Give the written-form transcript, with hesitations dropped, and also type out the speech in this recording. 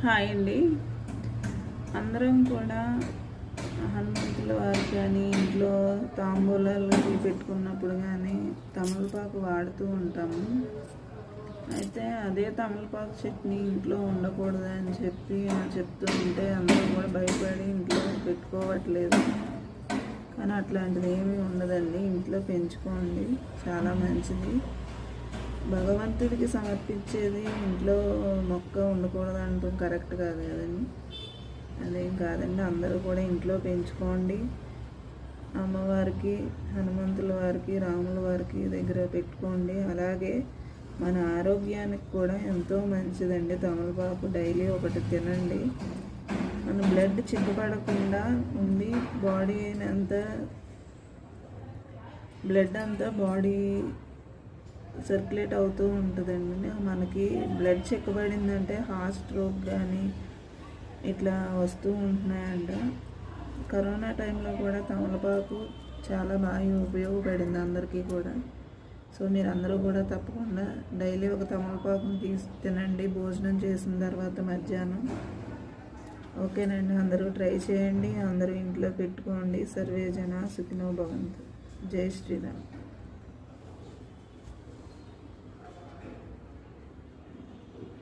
Hi అండి. అందరం కూడా హనుమంతుల వారికి కానీ ఇంట్లో తాంబూలాలకి పెట్టుకున్నప్పుడు కానీ తమలపాకు వాడుతూ ఉంటాము. అయితే అదే తమలపాకు చట్నీ ఇంట్లో ఉండకూడదు అని చెప్తూ ఉంటే అందరూ కూడా భయపడి ఇంట్లో పెట్టుకోవట్లేదు. కానీ అట్లాంటిది ఏమీ ఉండదండి, ఇంట్లో పెంచుకోండి, చాలా మంచిది. భగవంతుడికి సమర్పించేది ఇంట్లో మొక్క ఉండకూడదు అంటాం కరెక్ట్ కాదు కదండి. అదేం కాదండి, అందరూ కూడా ఇంట్లో పెంచుకోండి. అమ్మవారికి, హనుమంతుల వారికి, రాముల వారికి దగ్గర పెట్టుకోండి. అలాగే మన ఆరోగ్యానికి కూడా ఎంతో మంచిదండి తమలపాకు. డైలీ ఒకటి తినండి. మన బ్లడ్ చిక్కపడకుండా ఉండి బ్లడ్ అంతా బాడీ సర్క్యులేట్ అవుతూ ఉంటుందండి. మనకి బ్లడ్ చిక్కబడిందంటే హార్ట్ స్ట్రోక్ కానీ ఇట్లా వస్తూ ఉంటున్నాయంట. కరోనా టైంలో కూడా తమలపాకు చాలా బాగా ఉపయోగపడింది అందరికీ కూడా. సో మీరు అందరూ కూడా తప్పకుండా డైలీ ఒక తమలపాకుని తినండి భోజనం చేసిన తర్వాత మధ్యాహ్నం. ఓకేనండి, అందరూ ట్రై చేయండి, అందరూ ఇంట్లో పెట్టుకోండి. సర్వే జన సుఖినో భవంతు. జై శ్రీరామ్.